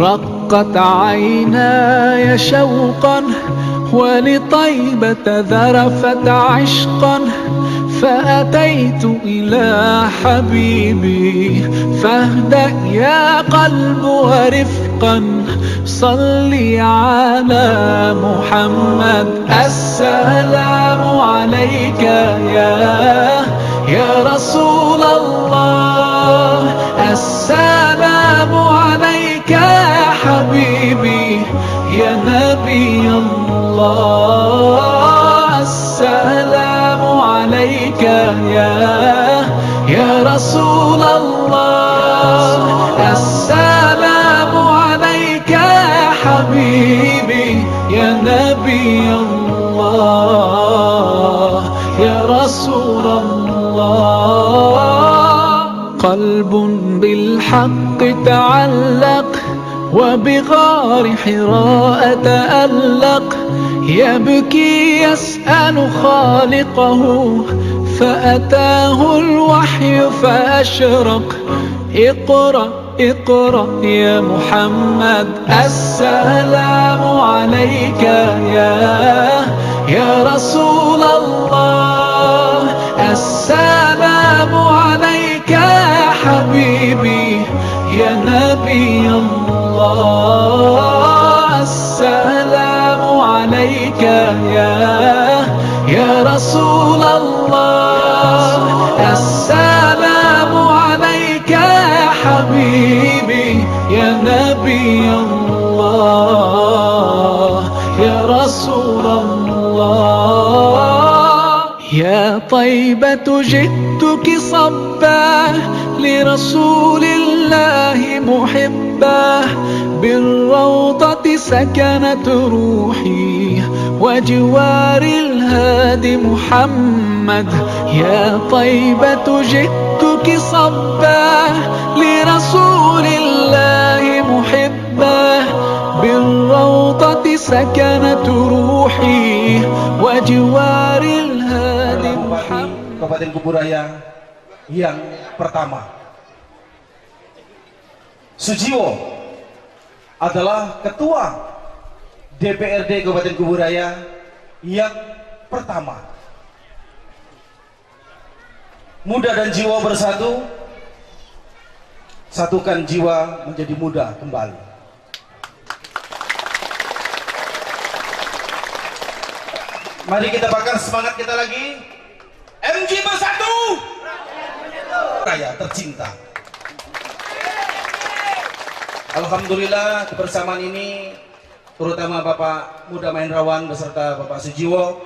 رقت عيناي شوقا ولطيبة ذرفت عشقا فأتيت إلى حبيبي فاهدأ يا قلب ورفقا صلي على محمد. السلام عليك يا رسول الله، السلام عليك يا حبيبي يا نبي الله، السلام عليك يا رسول الله، السلام عليك يا حبيبي يا نبي الله يا رسول الله. قلب بالحق تعلق وبغار حراء تألق يبكي يسأل خالقه فأتاه الوحي فأشرق. اقرأ اقرأ يا محمد. السلام عليك يا رسول الله، السلام عليك يا حبيبي يا نبي الله، السلام عليك يا رسول الله، السلام عليك يا حبيبي يا نبي الله يا رسول الله. يا طيبة جئتك صبا لرسول الله محبا بالروضة سكنت روحي وجوار الهادي محمد. يا طيبة جئتك صبا لرسول الله محبا بالروضة سكنت روحي وجوار الهادي محمد. Kabupaten Kuburaya yang pertama, Sujiwo adalah ketua DPRD Kabupaten Kuburaya yang pertama. Muda dan jiwa bersatu, satukan jiwa menjadi muda kembali. Mari kita bakar semangat kita lagi. MG bersatu, raya tercinta. Alhamdulillah kebersamaan ini, terutama Bapak Muda Mahendrawan beserta Bapak Sujiwo,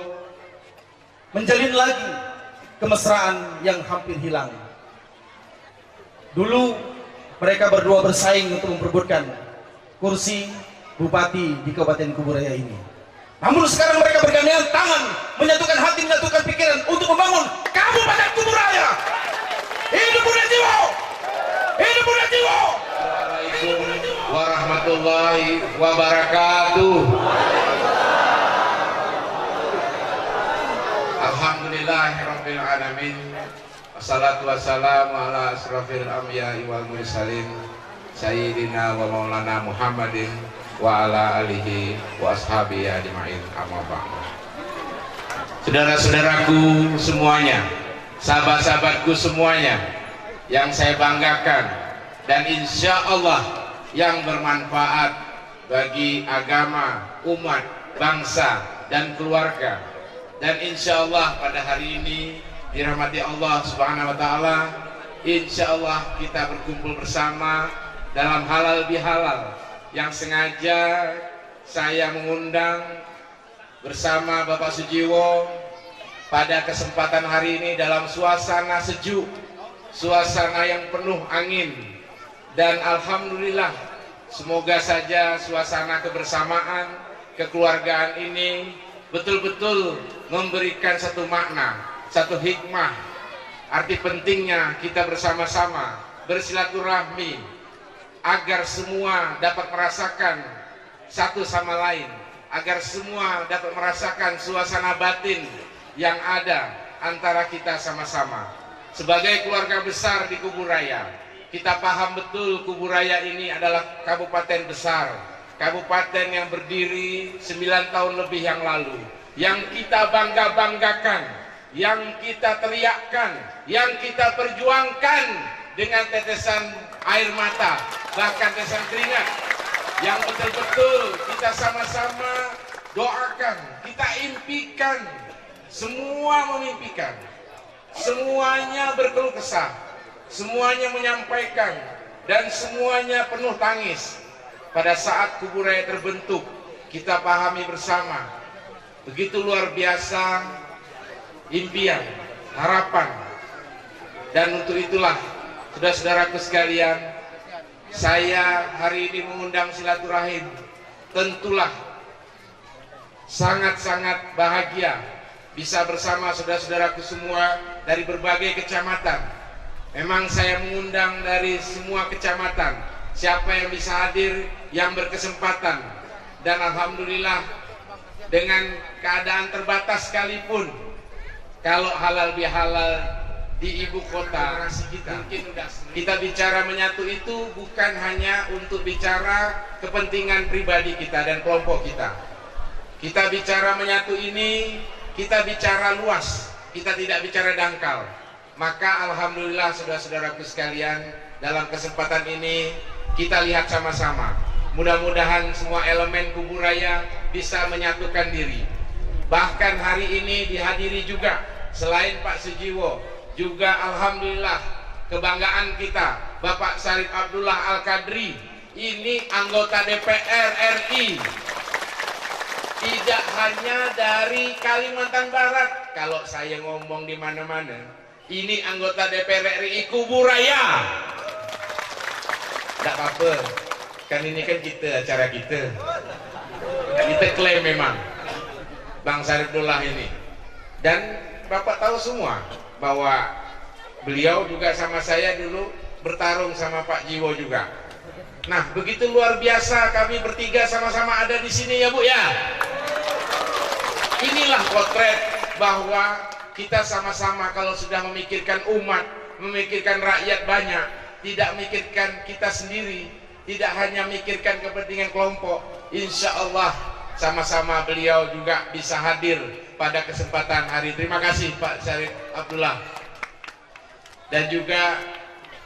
menjalin lagi kemesraan yang hampir hilang. Dulu mereka berdua bersaing untuk memperebutkan kursi bupati di Kabupaten Kuburaya ini. Namun sekarang mereka bergandengan tangan, menyatukan hati, menyatukan pikiran untuk membangun Kabupaten Kuburaya. Hidup Muda Jiwo! Hidup Muda Jiwo! Assalamualaikum warahmatullahi wabarakatuh. Alhamdulillahirabbil alamin. Wassalatu wassalamu ala asrofil anbiya'i wal mursalin sayyidina wa maulana Muhammadin wa ala alihi wa ashabihi ajma'in, amma ba'du. Saudara-saudaraku semuanya, sahabat-sahabatku semuanya yang saya banggakan dan insya Allah yang bermanfaat bagi agama, umat, bangsa dan keluarga. Dan insya Allah pada hari ini dirahmati Allah Subhanahu wa Ta'ala, insya Allah kita berkumpul bersama dalam halal bihalal yang sengaja saya mengundang bersama Bapak Sujiwo pada kesempatan hari ini dalam suasana sejuk, suasana yang penuh angin, dan alhamdulillah semoga saja suasana kebersamaan, kekeluargaan ini betul-betul memberikan satu makna, satu hikmah, arti pentingnya kita bersama-sama bersilaturahmi agar semua dapat merasakan satu sama lain, agar semua dapat merasakan suasana batin yang ada antara kita sama-sama. Sebagai keluarga besar di Kuburaya, kita paham betul Kuburaya ini adalah kabupaten besar, kabupaten yang berdiri 9 tahun lebih yang lalu, yang kita bangga-banggakan, yang kita teriakkan, yang kita perjuangkan dengan tetesan air mata, bahkan tetesan keringat, yang betul-betul kita sama-sama doakan, kita impikan, semua memimpikan, semuanya berkeluh kesah, semuanya menyampaikan, dan semuanya penuh tangis. Pada saat Kuburaya terbentuk, kita pahami bersama, begitu luar biasa impian, harapan. Dan untuk itulah, saudara-saudaraku sekalian, saya hari ini mengundang silaturahim. Tentulah sangat-sangat bahagia bisa bersama saudara-saudaraku semua dari berbagai kecamatan. Memang saya mengundang dari semua kecamatan. Siapa yang bisa hadir, yang berkesempatan. Dan alhamdulillah dengan keadaan terbatas sekalipun, kalau halal bihalal di ibu kota kita bicara menyatu itu bukan hanya untuk bicara kepentingan pribadi kita dan kelompok kita. Kita bicara menyatu ini, kita bicara luas, kita tidak bicara dangkal. Maka alhamdulillah saudara-saudaraku sekalian, dalam kesempatan ini kita lihat sama-sama. Mudah-mudahan semua elemen Kuburaya bisa menyatukan diri. Bahkan hari ini dihadiri juga selain Pak Sujiwo, juga alhamdulillah kebanggaan kita Bapak Syarif Abdullah Al-Qadri, ini anggota DPR RI. Tidak hanya dari Kalimantan Barat. Kalau saya ngomong di mana-mana, ini anggota DPR RI Kuburaya. Tidak apa-apa, kan ini kan kita, acara kita. Kita klaim memang Bang Syarifullah ini. Dan Bapak tahu semua bahwa beliau juga sama saya dulu bertarung sama Pak Jiwo juga. Nah, begitu luar biasa kami bertiga sama-sama ada di sini ya Bu ya. Inilah potret bahwa kita sama-sama kalau sudah memikirkan umat, memikirkan rakyat banyak, tidak memikirkan kita sendiri, tidak hanya memikirkan kepentingan kelompok. Insya Allah sama-sama beliau juga bisa hadir pada kesempatan hari. Terima kasih Pak Syarif Abdullah. Dan juga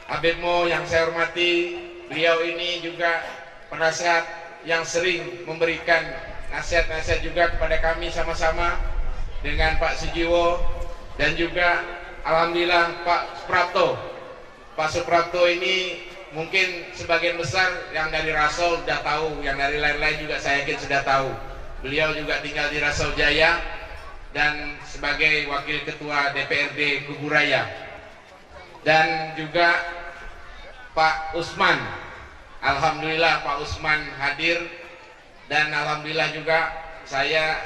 Habib Mo yang saya hormati, beliau ini juga penasehat yang sering memberikan nasihat-nasihat juga kepada kami sama-sama dengan Pak Sujiwo. Dan juga alhamdulillah Pak Suprapto. Pak Suprapto ini mungkin sebagian besar yang dari Rasol sudah tahu, yang dari lain-lain juga saya yakin sudah tahu. Beliau juga tinggal di Rasol Jaya dan sebagai wakil ketua DPRD Kuburaya. Dan juga Pak Usman, alhamdulillah Pak Usman hadir. Dan alhamdulillah juga saya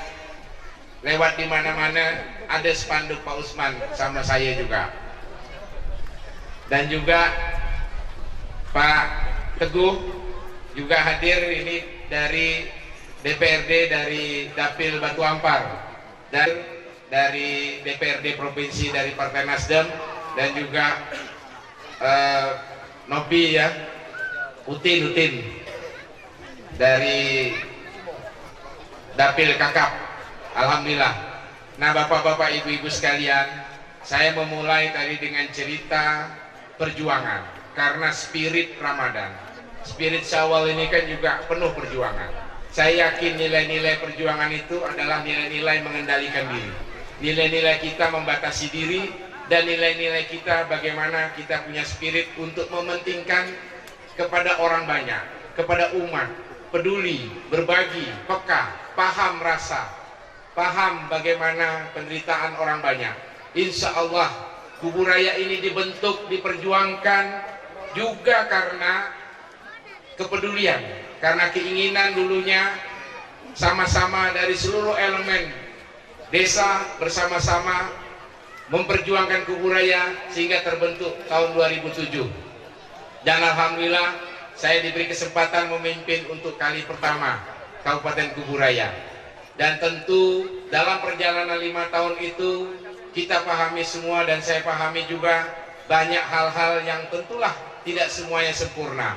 lewat di mana-mana ada spanduk Pak Usman sama saya juga. Dan juga Pak Teguh juga hadir, ini dari DPRD dari Dapil Batu Ampar, dan dari DPRD Provinsi dari Partai Nasdem, dan juga Nobi ya, Utin dari Dapil Kakap. Alhamdulillah. Nah bapak-bapak ibu-ibu sekalian, saya memulai tadi dengan cerita perjuangan karena spirit Ramadan, spirit Syawal ini kan juga penuh perjuangan. Saya yakin nilai-nilai perjuangan itu adalah nilai-nilai mengendalikan diri, nilai-nilai kita membatasi diri, dan nilai-nilai kita bagaimana kita punya spirit untuk mementingkan kepada orang banyak, kepada umat, peduli, berbagi, peka, paham rasa, paham bagaimana penderitaan orang banyak. Insya Allah Kuburaya ini dibentuk, diperjuangkan juga karena kepedulian, karena keinginan dulunya sama-sama dari seluruh elemen desa bersama-sama memperjuangkan Kuburaya sehingga terbentuk tahun 2007. Dan alhamdulillah saya diberi kesempatan memimpin untuk kali pertama Kabupaten Kuburaya. Dan tentu dalam perjalanan 5 tahun itu kita pahami semua, dan saya pahami juga banyak hal-hal yang tentulah tidak semuanya sempurna.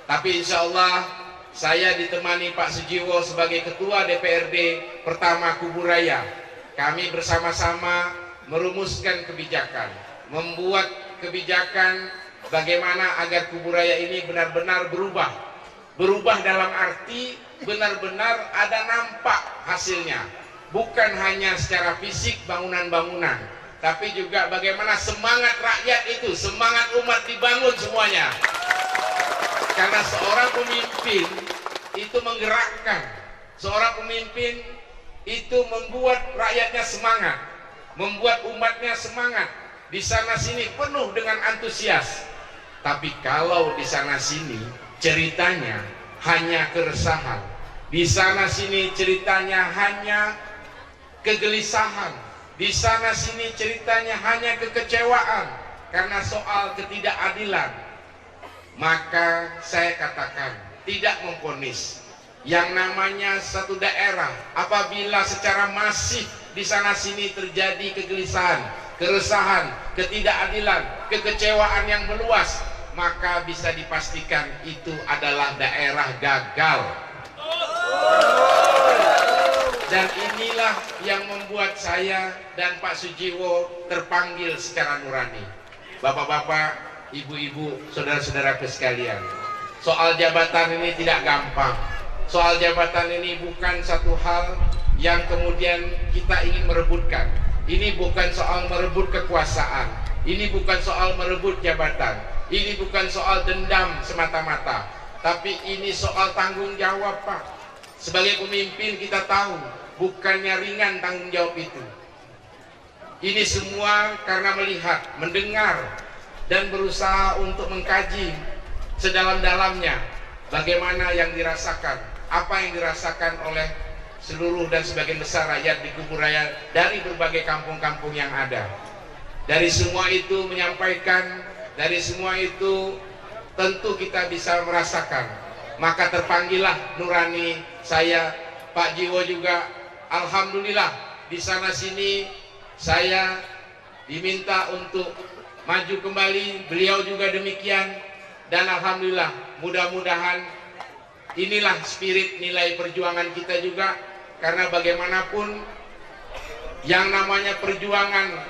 Tapi insya Allah saya ditemani Pak Sujiwo sebagai Ketua DPRD pertama Kuburaya. Kami bersama-sama merumuskan kebijakan, membuat kebijakan bagaimana agar Kuburaya ini benar-benar berubah. Berubah dalam arti benar-benar ada nampak hasilnya. Bukan hanya secara fisik bangunan-bangunan, tapi juga bagaimana semangat rakyat itu, semangat umat dibangun semuanya. Karena seorang pemimpin itu menggerakkan, seorang pemimpin itu membuat rakyatnya semangat, membuat umatnya semangat. Di sana sini penuh dengan antusias. Tapi kalau di sana sini ceritanya hanya keresahan, di sana sini ceritanya hanya kegelisahan, di sana sini ceritanya hanya kekecewaan karena soal ketidakadilan, maka saya katakan tidak memvonis. Yang namanya satu daerah apabila secara masif di sana sini terjadi kegelisahan, keresahan, ketidakadilan, kekecewaan yang meluas, maka bisa dipastikan itu adalah daerah gagal. Dan inilah yang membuat saya dan Pak Sujiwo terpanggil secara nurani. Bapak-bapak, ibu-ibu, saudara-saudaraku sekalian, soal jabatan ini tidak gampang. Soal jabatan ini bukan satu hal yang kemudian kita ingin merebutkan. Ini bukan soal merebut kekuasaan, ini bukan soal merebut jabatan, ini bukan soal dendam semata-mata, tapi ini soal tanggung jawab, Pak. Sebagai pemimpin kita tahu bukannya ringan tanggung jawab itu. Ini semua karena melihat, mendengar, dan berusaha untuk mengkaji sedalam-dalamnya bagaimana yang dirasakan, apa yang dirasakan oleh seluruh dan sebagian besar rakyat di Kuburaya dari berbagai kampung-kampung yang ada. Dari semua itu menyampaikan, dari semua itu tentu kita bisa merasakan. Maka terpanggillah nurani saya, Pak Jiwo juga. Alhamdulillah di sana sini saya diminta untuk maju kembali, beliau juga demikian. Dan alhamdulillah mudah-mudahan inilah spirit nilai perjuangan kita juga. Karena bagaimanapun yang namanya perjuangan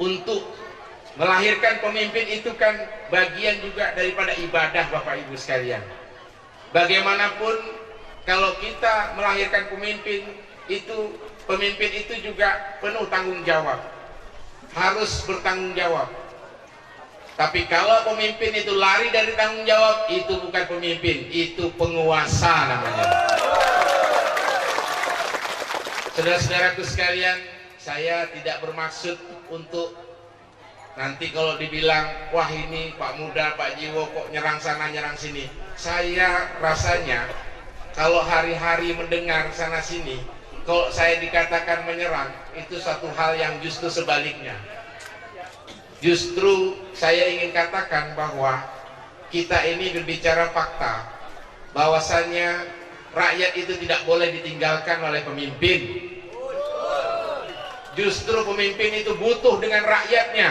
untuk melahirkan pemimpin itu kan bagian juga daripada ibadah, Bapak Ibu sekalian. Bagaimanapun kalau kita melahirkan pemimpin itu juga penuh tanggung jawab, harus bertanggung jawab. Tapi kalau pemimpin itu lari dari tanggung jawab, itu bukan pemimpin, itu penguasa namanya. Saudara-saudaraku sekalian, saya tidak bermaksud untuk nanti kalau dibilang, wah ini Pak Muda, Pak Jiwo kok nyerang sana nyerang sini. Saya rasanya kalau hari-hari mendengar sana sini, kalau saya dikatakan menyerang, itu satu hal yang justru sebaliknya. Justru saya ingin katakan bahwa kita ini berbicara fakta, bahwasannya rakyat itu tidak boleh ditinggalkan oleh pemimpin. Justru pemimpin itu butuh dengan rakyatnya.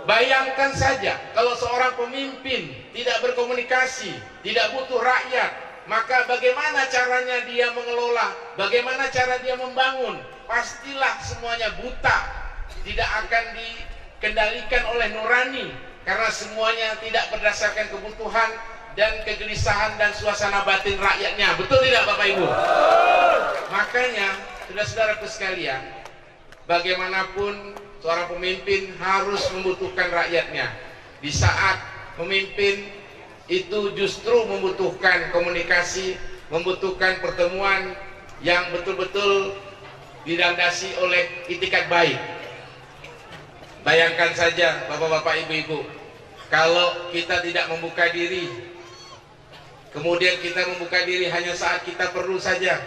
Bayangkan saja kalau seorang pemimpin tidak berkomunikasi, tidak butuh rakyat, maka bagaimana caranya dia mengelola, bagaimana cara dia membangun? Pastilah semuanya buta, tidak akan dikendalikan oleh nurani, karena semuanya tidak berdasarkan kebutuhan dan kegelisahan dan suasana batin rakyatnya. Betul tidak Bapak Ibu? Makanya saudara-saudaraku sekalian, bagaimanapun seorang pemimpin harus membutuhkan rakyatnya. Di saat pemimpin itu justru membutuhkan komunikasi, membutuhkan pertemuan yang betul-betul dilandasi oleh itikat baik. Bayangkan saja Bapak-bapak, Ibu-ibu, kalau kita tidak membuka diri, kemudian kita membuka diri hanya saat kita perlu saja,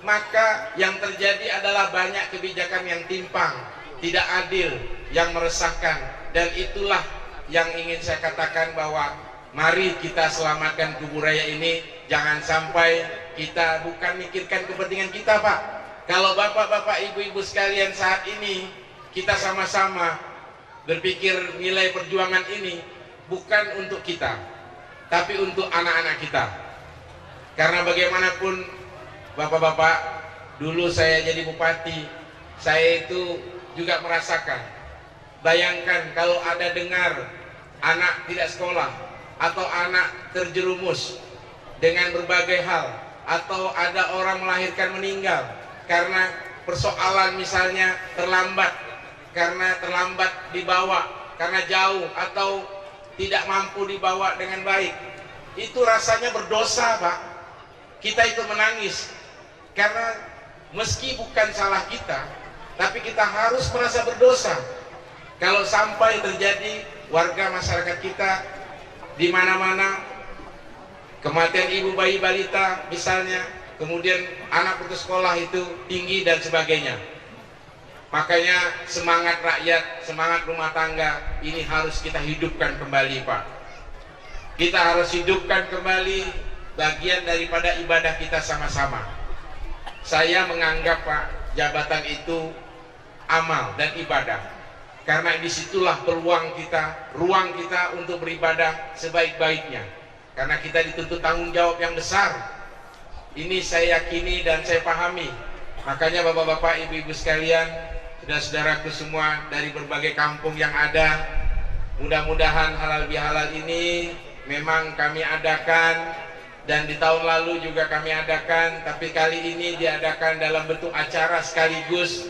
maka yang terjadi adalah banyak kebijakan yang timpang, tidak adil, yang meresahkan. Dan itulah yang ingin saya katakan, bahwa mari kita selamatkan Kuburaya ini. Jangan sampai kita bukan mikirkan kepentingan kita, Pak. Kalau bapak-bapak, ibu-ibu sekalian saat ini kita sama-sama berpikir nilai perjuangan ini, bukan untuk kita, tapi untuk anak-anak kita. Karena bagaimanapun bapak-bapak, dulu saya jadi bupati, saya itu juga merasakan. Bayangkan kalau ada dengar anak tidak sekolah atau anak terjerumus dengan berbagai hal, atau ada orang melahirkan meninggal karena persoalan misalnya terlambat, karena terlambat dibawa, karena jauh atau tidak mampu dibawa dengan baik. Itu rasanya berdosa, Pak. Kita itu menangis karena meski bukan salah kita, tapi kita harus merasa berdosa kalau sampai terjadi warga masyarakat kita di mana-mana kematian ibu bayi balita misalnya, kemudian anak putus sekolah itu tinggi dan sebagainya. Makanya semangat rakyat, semangat rumah tangga ini harus kita hidupkan kembali, Pak. Kita harus hidupkan kembali bagian daripada ibadah kita sama-sama. Saya menganggap, Pak, jabatan itu amal dan ibadah, karena disitulah peluang kita, ruang kita untuk beribadah sebaik-baiknya, karena kita dituntut tanggung jawab yang besar. Ini saya yakini dan saya pahami. Makanya bapak-bapak, ibu-ibu sekalian, saudara-saudaraku semua dari berbagai kampung yang ada, mudah-mudahan halal bihalal ini memang kami adakan, dan di tahun lalu juga kami adakan, tapi kali ini diadakan dalam bentuk acara sekaligus,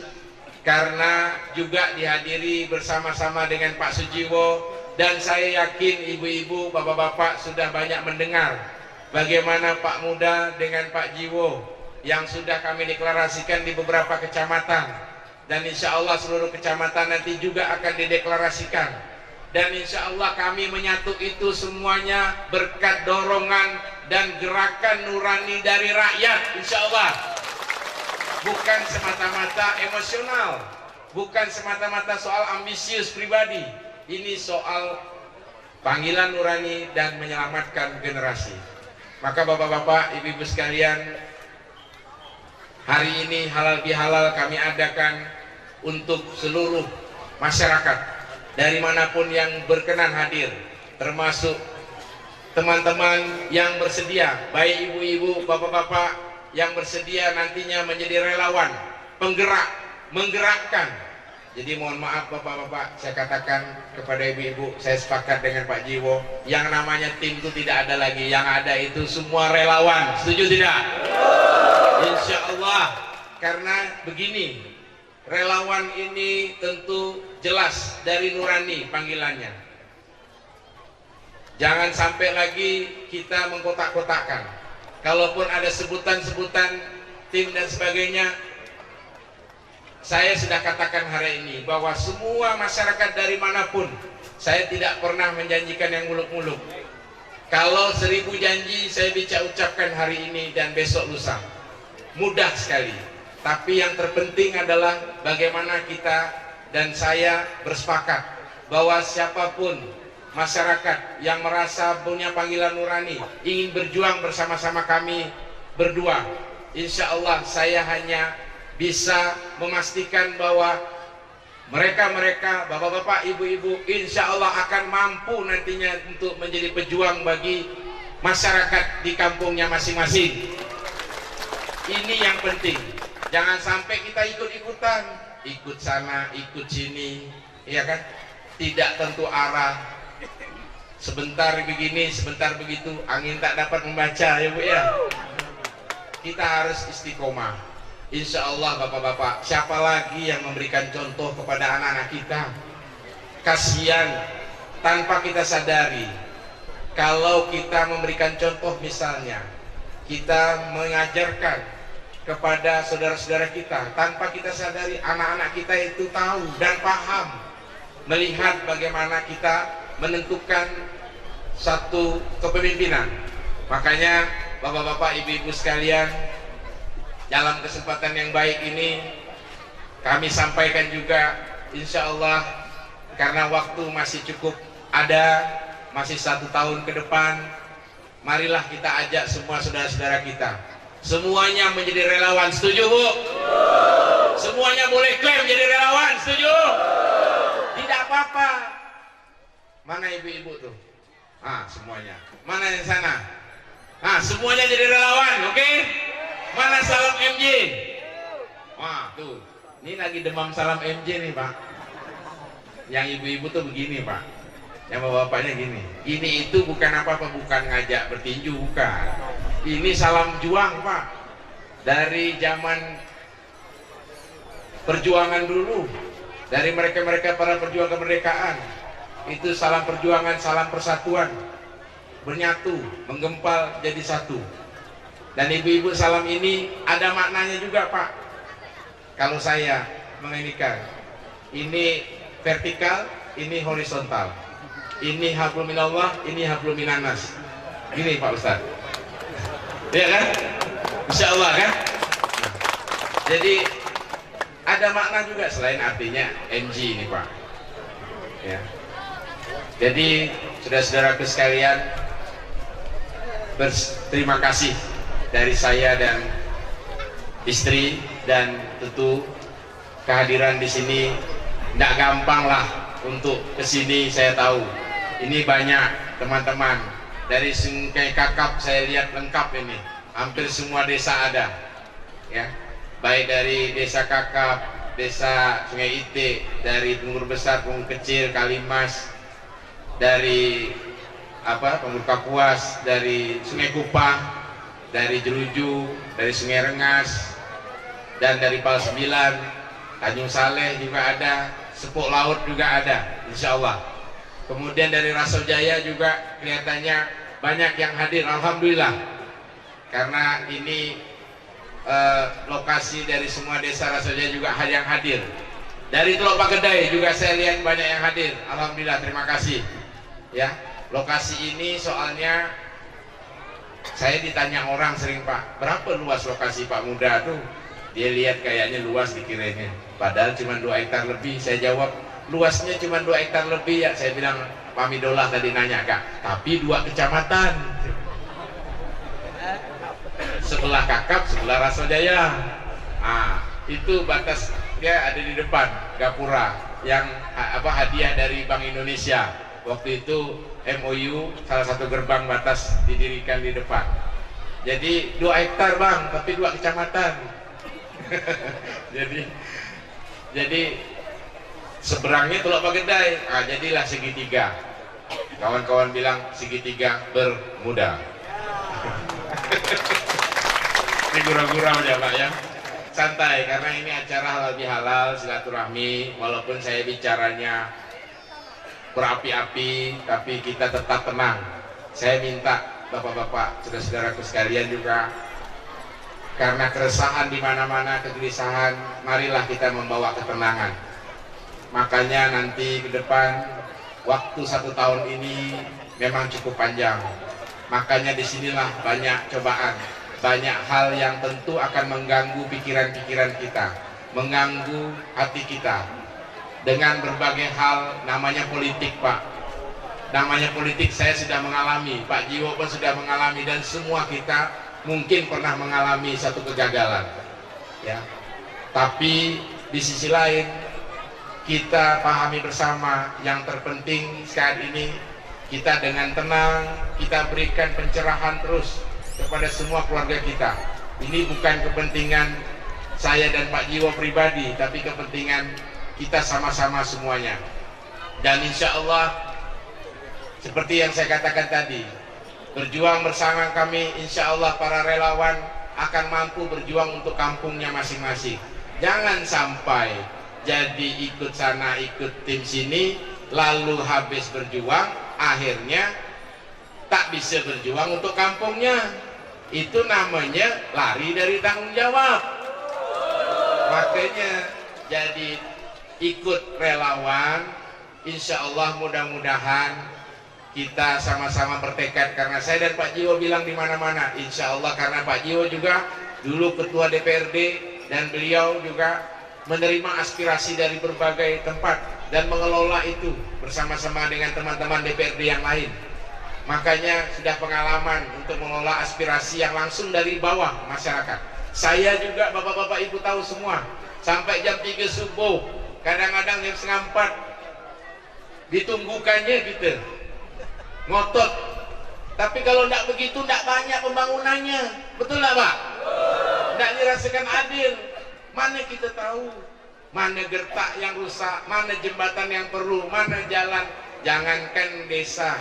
karena juga dihadiri bersama-sama dengan Pak Sujiwo. Dan saya yakin ibu-ibu, bapak-bapak sudah banyak mendengar bagaimana Pak Muda dengan Pak Jiwo yang sudah kami deklarasikan di beberapa kecamatan, dan insya Allah seluruh kecamatan nanti juga akan dideklarasikan. Dan insya Allah kami menyatu itu semuanya berkat dorongan dan gerakan nurani dari rakyat, insya Allah. Bukan semata-mata emosional, bukan semata-mata soal ambisius pribadi. Ini soal panggilan nurani dan menyelamatkan generasi. Maka bapak-bapak, ibu-ibu sekalian, hari ini halal bihalal kami adakan untuk seluruh masyarakat dari manapun yang berkenan hadir, termasuk teman-teman yang bersedia, baik ibu-ibu, bapak-bapak yang bersedia nantinya menjadi relawan, penggerak, menggerakkan. Jadi mohon maaf bapak-bapak, saya katakan kepada ibu-ibu, saya sepakat dengan Pak Jiwo, yang namanya tim itu tidak ada lagi, yang ada itu semua relawan. Setuju tidak? Insya Allah. Karena begini, relawan ini tentu jelas dari nurani panggilannya. Jangan sampai lagi kita mengkotak-kotakkan. Kalaupun ada sebutan-sebutan tim dan sebagainya, saya sudah katakan hari ini bahwa semua masyarakat dari manapun, saya tidak pernah menjanjikan yang muluk-muluk. Kalau 1000 janji saya bisa ucapkan hari ini dan besok lusa, mudah sekali. Tapi yang terpenting adalah bagaimana kita dan saya bersepakat bahwa siapapun masyarakat yang merasa punya panggilan nurani, ingin berjuang bersama-sama kami berdua, insya Allah saya hanya bisa memastikan bahwa mereka-mereka, bapak-bapak, ibu-ibu, insya Allah akan mampu nantinya untuk menjadi pejuang bagi masyarakat di kampungnya masing-masing. Ini yang penting. Jangan sampai kita ikut-ikutan, ikut sana, ikut sini, ya kan? Tidak tentu arah. Sebentar begini, sebentar begitu, angin tak dapat membaca, ya Bu ya. Kita harus istiqomah. Insya Allah bapak-bapak, siapa lagi yang memberikan contoh kepada anak-anak kita? Kasihan, tanpa kita sadari, kalau kita memberikan contoh, misalnya kita mengajarkan kepada saudara-saudara kita, tanpa kita sadari anak-anak kita itu tahu dan paham, melihat bagaimana kita menentukan satu kepemimpinan. Makanya bapak-bapak, ibu-ibu sekalian, dalam kesempatan yang baik ini kami sampaikan juga, insya Allah, karena waktu masih cukup ada, masih 1 tahun ke depan, marilah kita ajak semua saudara-saudara kita semuanya menjadi relawan. Setuju Bu? Semuanya boleh klaim jadi relawan. Setuju? Tidak apa-apa. Mana ibu-ibu tuh? Semuanya. Mana yang sana? Semuanya jadi relawan, oke? Mana salam MJ? Tuh. Ini lagi demam salam MJ nih, Pak. Yang ibu-ibu tuh begini, Pak. Yang bapak-bapaknya gini. Ini itu bukan apa-apa, bukan ngajak bertinju, bukan. Ini salam juang, Pak. Dari zaman perjuangan dulu. Dari mereka-mereka para perjuang kemerdekaan. Itu salam perjuangan, salam persatuan, bernyatu, menggempal jadi satu. Dan ibu-ibu salam ini ada maknanya juga, Pak. Kalau saya menginikan, ini vertikal, ini horizontal, ini hablum minallah, ini hablum minanas. Gini Pak Ustadz, ya kan? Insya Allah kan? Jadi ada makna juga selain artinya MG ini, Pak. Ya. Jadi saudara-saudaraku sekalian, berterima kasih dari saya dan istri, dan tentu kehadiran di sini tidak gampang lah untuk kesini. Saya tahu ini banyak teman-teman dari Sungai Kakap, saya lihat lengkap ini, hampir semua desa ada, ya, baik dari desa Kakap, desa Sungai Itik, dari Penggur Besar, Penggur Kecil, Kalimas, dari Penggur Kapuas, dari Sungai Kupang, dari Jeruju, dari Sungai Rengas, dan dari Pal 9, Tanjung Saleh juga ada, Sepuk Laut juga ada, insya Allah. Kemudian dari Rasul Jaya juga kelihatannya banyak yang hadir, alhamdulillah. Karena ini lokasi dari semua desa Rasul Jaya juga yang hadir. Dari Teluk Pakedai juga saya lihat banyak yang hadir, alhamdulillah, terima kasih. Ya, lokasi ini soalnya saya ditanya orang sering, Pak, berapa luas lokasi Pak Muda tuh? Dia lihat kayaknya luas dikiranya, padahal cuma 2 hektar lebih. Saya jawab, luasnya cuma 2 hektar lebih ya. Saya bilang, Pak Midollah tadi nanya, Kak, tapi 2 kecamatan, sebelah Kakap, sebelah Rasul Jaya. Itu batas dia ada di depan Gapura yang hadiah dari Bank Indonesia. Waktu itu MOU, salah satu gerbang batas didirikan di depan. Jadi 2 hektar Bang, tapi 2 kecamatan. jadi seberangnya Teluk Pakedai, jadilah segitiga. Kawan-kawan bilang segitiga Bermuda. Ini gurau-gurau aja Pak ya, santai, karena ini acara halal bihalal, silaturahmi. Walaupun saya bicaranya berapi-api, tapi kita tetap tenang. Saya minta bapak-bapak, saudara-saudaraku sekalian juga, karena keresahan di mana-mana, kegelisahan, marilah kita membawa ketenangan. Makanya nanti ke depan, waktu 1 tahun ini memang cukup panjang. Makanya disinilah banyak cobaan, banyak hal yang tentu akan mengganggu pikiran-pikiran kita, mengganggu hati kita. Dengan berbagai hal, namanya politik Pak. Namanya politik saya sudah mengalami, Pak Jiwo pun sudah mengalami, dan semua kita mungkin pernah mengalami satu kegagalan, ya. Tapi di sisi lain kita pahami bersama, yang terpenting saat ini kita dengan tenang, kita berikan pencerahan terus kepada semua keluarga kita. Ini bukan kepentingan saya dan Pak Jiwo pribadi, tapi kepentingan kita sama-sama semuanya. Dan insya Allah seperti yang saya katakan tadi, berjuang bersama kami, insya Allah para relawan akan mampu berjuang untuk kampungnya masing-masing. Jangan sampai jadi ikut sana, ikut tim sini, lalu habis berjuang, akhirnya tak bisa berjuang untuk kampungnya. Itu namanya lari dari tanggung jawab. Makanya jadi ikut relawan, insya Allah mudah-mudahan kita sama-sama bertekad, karena saya dan Pak Jiwo bilang di mana-mana, insya Allah, karena Pak Jiwo juga dulu ketua DPRD dan beliau juga menerima aspirasi dari berbagai tempat dan mengelola itu bersama-sama dengan teman-teman DPRD yang lain. Makanya sudah pengalaman untuk mengelola aspirasi yang langsung dari bawah masyarakat. Saya juga, bapak-bapak ibu tahu semua, sampai jam 3 subuh, kadang-kadang jam 3:30 ditunggukannya gitu. ngotot. Tapi kalau tidak begitu tidak banyak pembangunannya, betul nggak Pak? Tidak dirasakan adil. Mana kita tahu mana gertak yang rusak, mana jembatan yang perlu, mana jalan. Jangankan desa,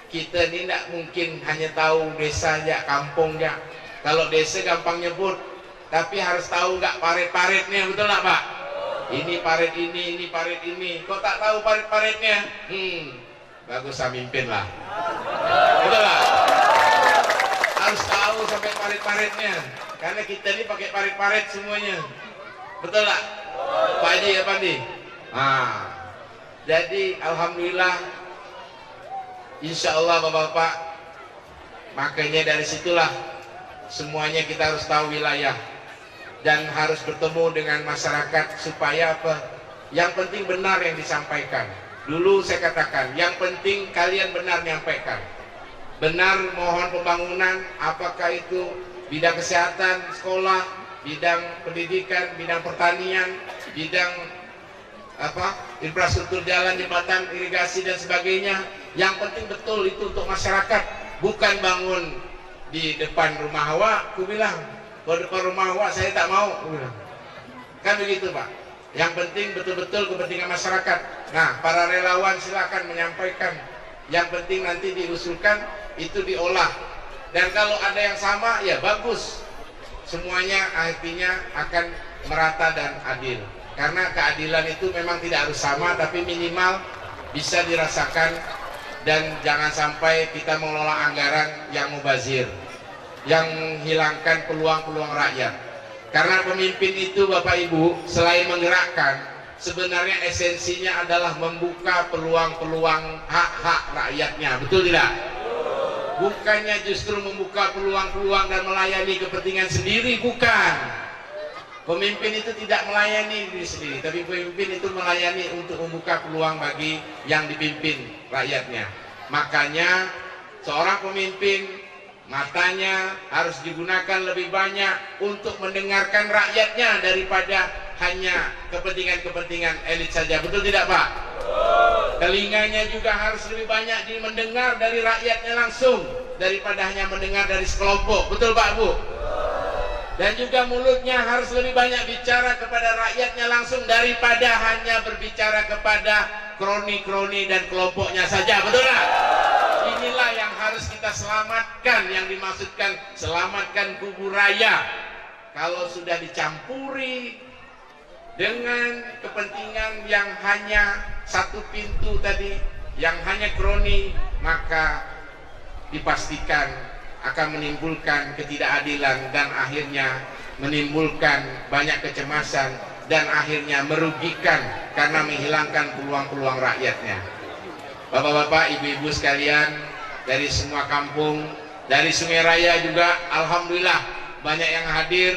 kita ini tidak mungkin hanya tahu desa ya, kampung ya. Kalau desa gampang nyebut, tapi harus tahu nggak parit-paritnya, betul nggak Pak? Ini parit ini parit ini. Kok tak tahu parit-paritnya? Bagus saya mimpin lah. Betul nggak? Harus tahu sampai parit-paritnya. Karena kita ini pakai parit-parit semuanya. Betul nggak? Pak Haji ya Pak Haji? Jadi alhamdulillah, insya Allah Bapak-Bapak, makanya dari situlah semuanya kita harus tahu wilayah dan harus bertemu dengan masyarakat supaya apa? Yang penting benar yang disampaikan. Dulu saya katakan, yang penting kalian benar menyampaikan. Benar mohon pembangunan, apakah itu bidang kesehatan, sekolah, bidang pendidikan, bidang pertanian, bidang infrastruktur jalan, jembatan, irigasi dan sebagainya. Yang penting betul itu untuk masyarakat, bukan bangun di depan rumah awak. Aku bilang, kalau depan rumah awak saya tak mau. Aku bilang. Kan begitu Pak. Yang penting betul-betul kepentingan masyarakat. Nah, para relawan silakan menyampaikan. Yang penting nanti diusulkan, itu diolah. Dan kalau ada yang sama, ya bagus. Semuanya artinya akan merata dan adil. Karena keadilan itu memang tidak harus sama, tapi minimal bisa dirasakan. Dan jangan sampai kita mengelola anggaran yang mubazir, yang menghilangkan peluang-peluang rakyat. Karena pemimpin itu Bapak Ibu selain menggerakkan, sebenarnya esensinya adalah membuka peluang-peluang hak-hak rakyatnya, betul tidak? Bukannya justru membuka peluang-peluang dan melayani kepentingan sendiri, bukan. Pemimpin itu tidak melayani diri sendiri, tapi pemimpin itu melayani untuk membuka peluang bagi yang dipimpin rakyatnya. Makanya seorang pemimpin matanya harus digunakan lebih banyak untuk mendengarkan rakyatnya daripada hanya kepentingan-kepentingan elit saja, betul tidak Pak? Telinganya juga harus lebih banyak mendengar dari rakyatnya langsung daripada hanya mendengar dari sekelompok, betul Pak Bu? Dan juga mulutnya harus lebih banyak bicara kepada rakyatnya langsung daripada hanya berbicara kepada kroni-kroni dan kelompoknya saja, betul tak? Inilah yang harus kita selamatkan, yang dimaksudkan selamatkan kubu raya. Kalau sudah dicampuri dengan kepentingan yang hanya satu pintu tadi, yang hanya kroni, maka dipastikan akan menimbulkan ketidakadilan dan akhirnya menimbulkan banyak kecemasan dan akhirnya merugikan karena menghilangkan peluang-peluang rakyatnya. Bapak-bapak, ibu-ibu sekalian dari semua kampung, dari Sungai Raya juga alhamdulillah banyak yang hadir.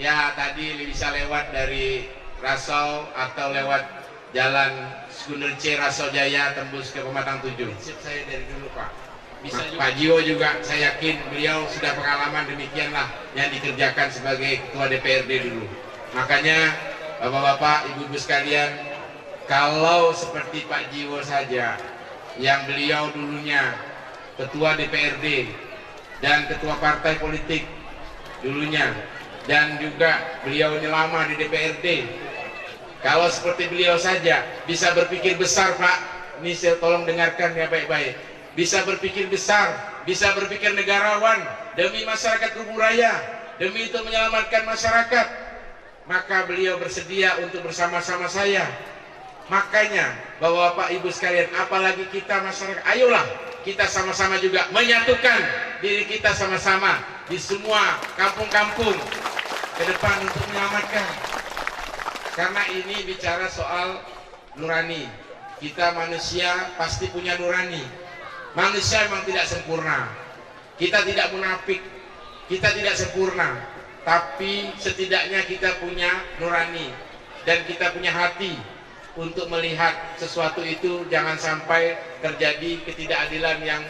Ya tadi bisa lewat dari Rasau atau lewat jalan Gubernur C Rasau Jaya tembus ke Pematang 7. Saya dari dulu Pak. Bisa juga. Pak Jiwo juga saya yakin beliau sudah pengalaman demikianlah yang dikerjakan sebagai ketua DPRD dulu. Makanya bapak-bapak, ibu-ibu sekalian, kalau seperti Pak Jiwo saja yang beliau dulunya ketua DPRD dan ketua partai politik dulunya, dan juga beliau ini lama di DPRD, kalau seperti beliau saja bisa berpikir besar Pak, ini saya tolong dengarkan ya baik-baik, bisa berpikir besar, bisa berpikir negarawan demi masyarakat Kubu Raya, demi itu menyelamatkan masyarakat, maka beliau bersedia untuk bersama-sama saya. Makanya bapak-bapak ibu sekalian, apalagi kita masyarakat, ayolah kita sama-sama juga menyatukan diri kita sama-sama di semua kampung-kampung ke depan untuk menyelamatkan. Karena ini bicara soal nurani. Kita manusia pasti punya nurani. Manusia memang tidak sempurna. Kita tidak munafik. Kita tidak sempurna. Tapi setidaknya kita punya nurani dan kita punya hati untuk melihat sesuatu itu jangan sampai terjadi ketidakadilan yang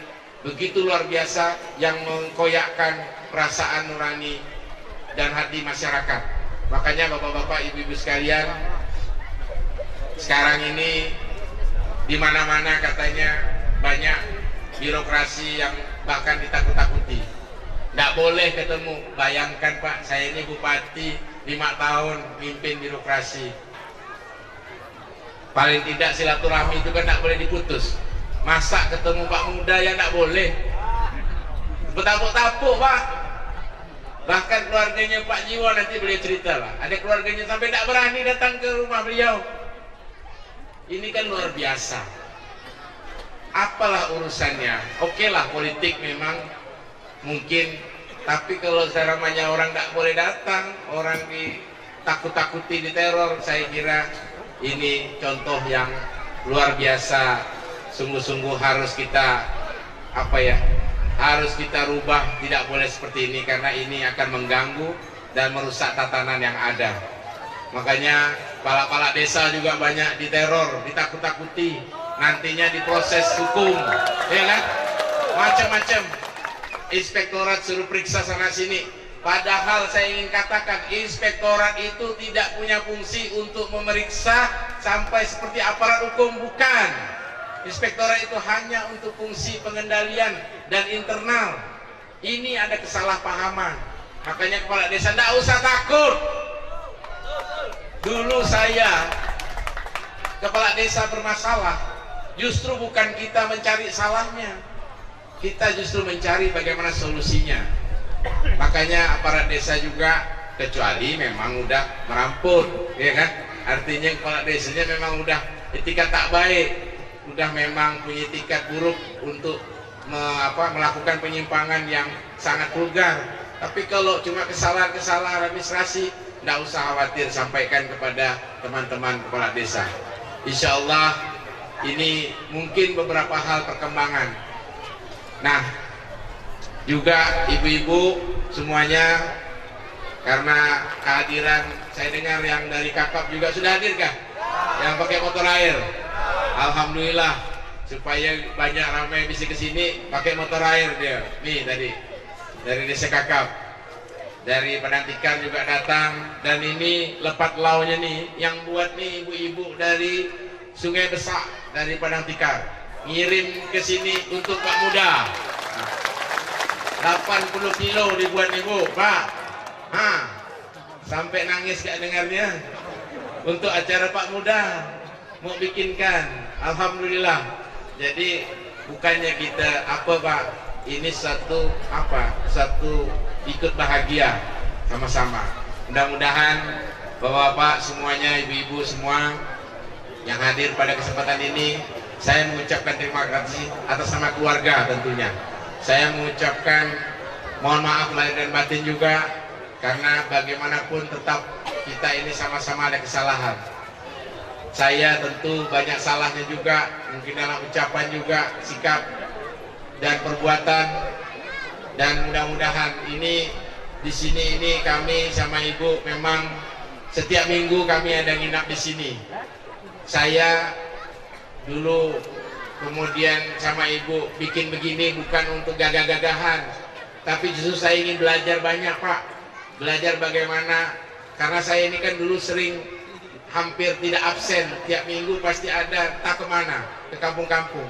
begitu luar biasa yang mengkoyakkan perasaan nurani dan hati masyarakat. Makanya bapak-bapak, ibu-ibu sekalian, sekarang ini di mana-mana katanya banyak birokrasi yang bahkan ditakut-takuti. Tidak boleh ketemu. Bayangkan Pak, saya ini bupati 5 tahun mimpin birokrasi. Paling tidak silaturahmi itu kan tidak boleh diputus. Masa ketemu Pak Muda yang tidak boleh? Bertapuk-tapuk Pak. Bahkan keluarganya Pak Jiwa nanti beliau cerita lah. Ada keluarganya sampai tidak berani datang ke rumah beliau. Ini kan luar biasa. Apalah urusannya? Oke lah, politik memang mungkin, tapi kalau namanya orang tidak boleh datang, orang ditakut-takuti, diteror, saya kira ini contoh yang luar biasa. Sungguh-sungguh harus kita harus kita rubah. Tidak boleh seperti ini, karena ini akan mengganggu dan merusak tatanan yang ada. Makanya kepala-kepala desa juga banyak diteror, ditakut-takuti, nantinya diproses hukum, ya kan? Macam-macam. Inspektorat suruh periksa sana sini. Padahal saya ingin katakan, inspektorat itu tidak punya fungsi untuk memeriksa sampai seperti aparat hukum, bukan. Inspektorat itu hanya untuk fungsi pengendalian dan internal. Ini ada kesalahpahaman. Makanya kepala desa tidak usah takut. Dulu saya kepala desa bermasalah, justru bukan kita mencari salahnya, kita justru mencari bagaimana solusinya. Makanya aparat desa juga, kecuali memang udah merampok, ya kan? Artinya kepala desanya memang udah etikat tak baik, udah memang punya etikat buruk untuk melakukan penyimpangan yang sangat vulgar. Tapi kalau cuma kesalahan-kesalahan administrasi, tidak usah khawatir, sampaikan kepada teman-teman kepala desa. Insya Allah ini mungkin beberapa hal perkembangan. Nah, juga ibu-ibu semuanya, karena kehadiran, saya dengar yang dari Kakap juga sudah hadir kah? Yang pakai motor air. Alhamdulillah, supaya banyak ramai bisa kesini pakai motor air dia. Nih tadi dari desa Kakap. Dari Penantikan juga datang, dan ini lepat launya nih yang buat nih ibu-ibu dari Sungai Besak, dari Penantikan, ngirim ke sini untuk Pak Muda. 80 kilo dibuat ibu, Pak. Sampai nangis gak dengarnya. Untuk acara Pak Muda mau bikinkan, alhamdulillah. Jadi bukannya kita Pak, ini satu ikut bahagia sama-sama. Mudah-mudahan Bapak-bapak semuanya, ibu-ibu semua yang hadir pada kesempatan ini, saya mengucapkan terima kasih atas nama keluarga tentunya. Saya mengucapkan mohon maaf lahir dan batin juga, karena bagaimanapun tetap kita ini sama-sama ada kesalahan. Saya tentu banyak salahnya juga, mungkin dalam ucapan juga, sikap dan perbuatan. Dan mudah-mudahan ini di sini ini kami sama ibu memang setiap minggu kami ada nginap di sini. Saya dulu kemudian sama ibu bikin begini bukan untuk gagah-gagahan, tapi justru saya ingin belajar banyak Pak. Belajar bagaimana, karena saya ini kan dulu sering hampir tidak absen, tiap minggu pasti ada, tak kemana, ke kampung-kampung.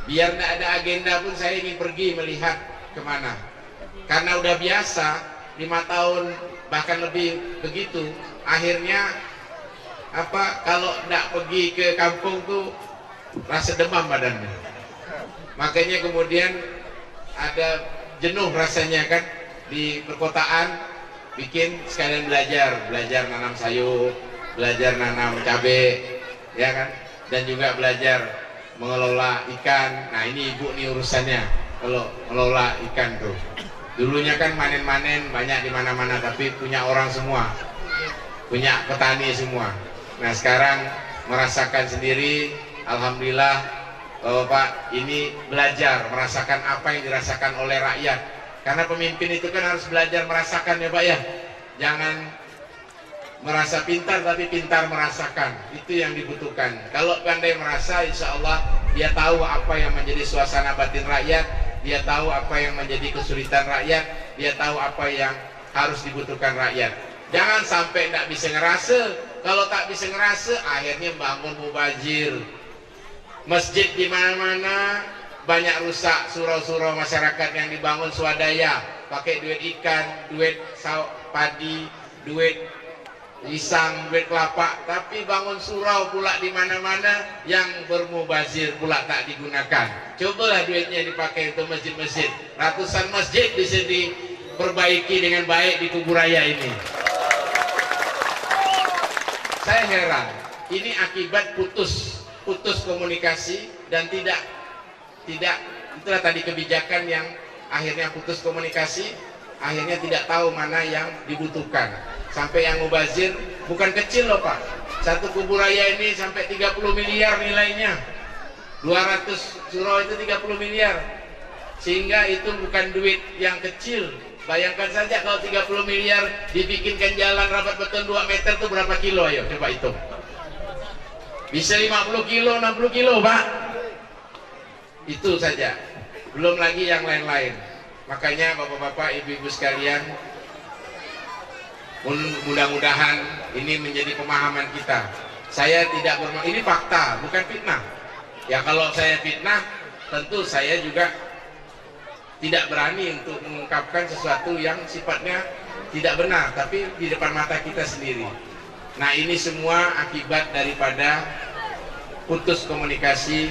Biar tidak ada agenda pun saya ingin pergi melihat kemana, karena udah biasa 5 tahun bahkan lebih begitu. Akhirnya kalau tidak pergi ke kampung tuh rasa demam badannya. Makanya kemudian ada jenuh rasanya kan di perkotaan, bikin sekalian belajar nanam sayur, belajar nanam cabai, ya kan, dan juga belajar mengelola ikan. Nah ini ibu nih urusannya. Kalau mengelola ikan tuh, dulunya kan manen-manen banyak di mana-mana, tapi punya orang semua, punya petani semua. Nah sekarang merasakan sendiri, alhamdulillah Bapak ini belajar merasakan apa yang dirasakan oleh rakyat. Karena pemimpin itu kan harus belajar merasakan ya Pak ya. Jangan merasa pintar tapi pintar merasakan, itu yang dibutuhkan. Kalau pandai merasa, insya Allah dia tahu apa yang menjadi suasana batin rakyat, dia tahu apa yang menjadi kesulitan rakyat, dia tahu apa yang harus dibutuhkan rakyat. Jangan sampai tidak bisa ngerasa. Kalau tak bisa ngerasa, akhirnya bangun mubazir, masjid di mana-mana, banyak rusak surau-surau masyarakat yang dibangun swadaya, pakai duit ikan, duit padi, duit pisang, duit kelapa, tapi bangun surau pula di mana-mana yang bermubazir pula tak digunakan. Cobalah duitnya dipakai untuk masjid-masjid. Ratusan masjid bisa diperbaiki dengan baik di Kuburaya ini. Saya heran, ini akibat putus komunikasi dan tidak itulah tadi kebijakan yang akhirnya putus komunikasi, akhirnya tidak tahu mana yang dibutuhkan. Sampai yang mubazir bukan kecil loh Pak, satu Kuburaya ini sampai 30 miliar nilainya, 200 surau itu 30 miliar, sehingga itu bukan duit yang kecil. Bayangkan saja kalau 30 miliar dibikinkan jalan rapat beton 2 meter itu berapa kilo, ayo coba hitung. Bisa 50 kilo, 60 kilo Pak, itu saja, belum lagi yang lain-lain. Makanya bapak-bapak, ibu-ibu sekalian, mudah-mudahan ini menjadi pemahaman kita. Saya tidak ini fakta, bukan fitnah. Ya kalau saya fitnah, tentu saya juga tidak berani untuk mengungkapkan sesuatu yang sifatnya tidak benar, tapi di depan mata kita sendiri. Nah ini semua akibat daripada putus komunikasi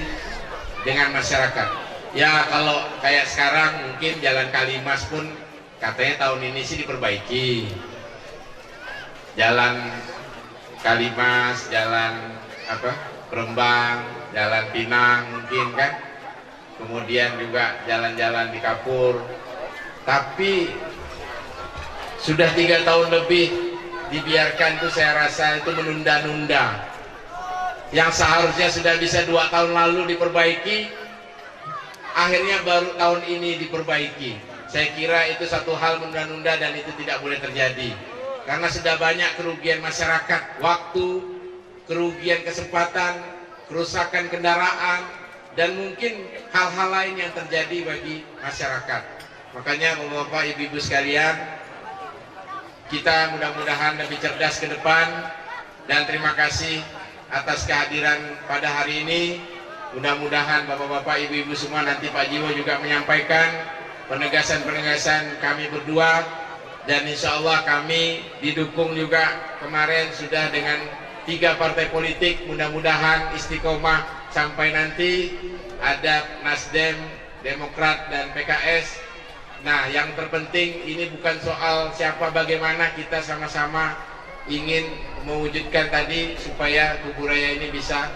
dengan masyarakat. Ya kalau kayak sekarang mungkin jalan Kalimas pun katanya tahun ini sih diperbaiki. Jalan Kalimas, jalan Rembang, jalan Pinang mungkin kan. Kemudian juga jalan-jalan di Kapur. Tapi sudah 3 tahun lebih dibiarkan, itu saya rasa itu menunda-nunda. Yang seharusnya sudah bisa 2 tahun lalu diperbaiki, akhirnya baru tahun ini diperbaiki. Saya kira itu satu hal menunda-nunda dan itu tidak boleh terjadi. Karena sudah banyak kerugian masyarakat, waktu, kerugian kesempatan, kerusakan kendaraan, dan mungkin hal-hal lain yang terjadi bagi masyarakat. Makanya bapak-bapak, ibu-ibu sekalian, kita mudah-mudahan lebih cerdas ke depan. Dan terima kasih atas kehadiran pada hari ini. Mudah-mudahan bapak-bapak, ibu-ibu semua, nanti Pak Jiwo juga menyampaikan penegasan-penegasan kami berdua. Dan insya Allah kami didukung juga kemarin sudah dengan 3 partai politik. Mudah-mudahan istiqomah sampai nanti ada Nasdem, Demokrat, dan PKS. Nah yang terpenting ini bukan soal siapa, bagaimana kita sama-sama ingin mewujudkan tadi supaya Kuburaya ini bisa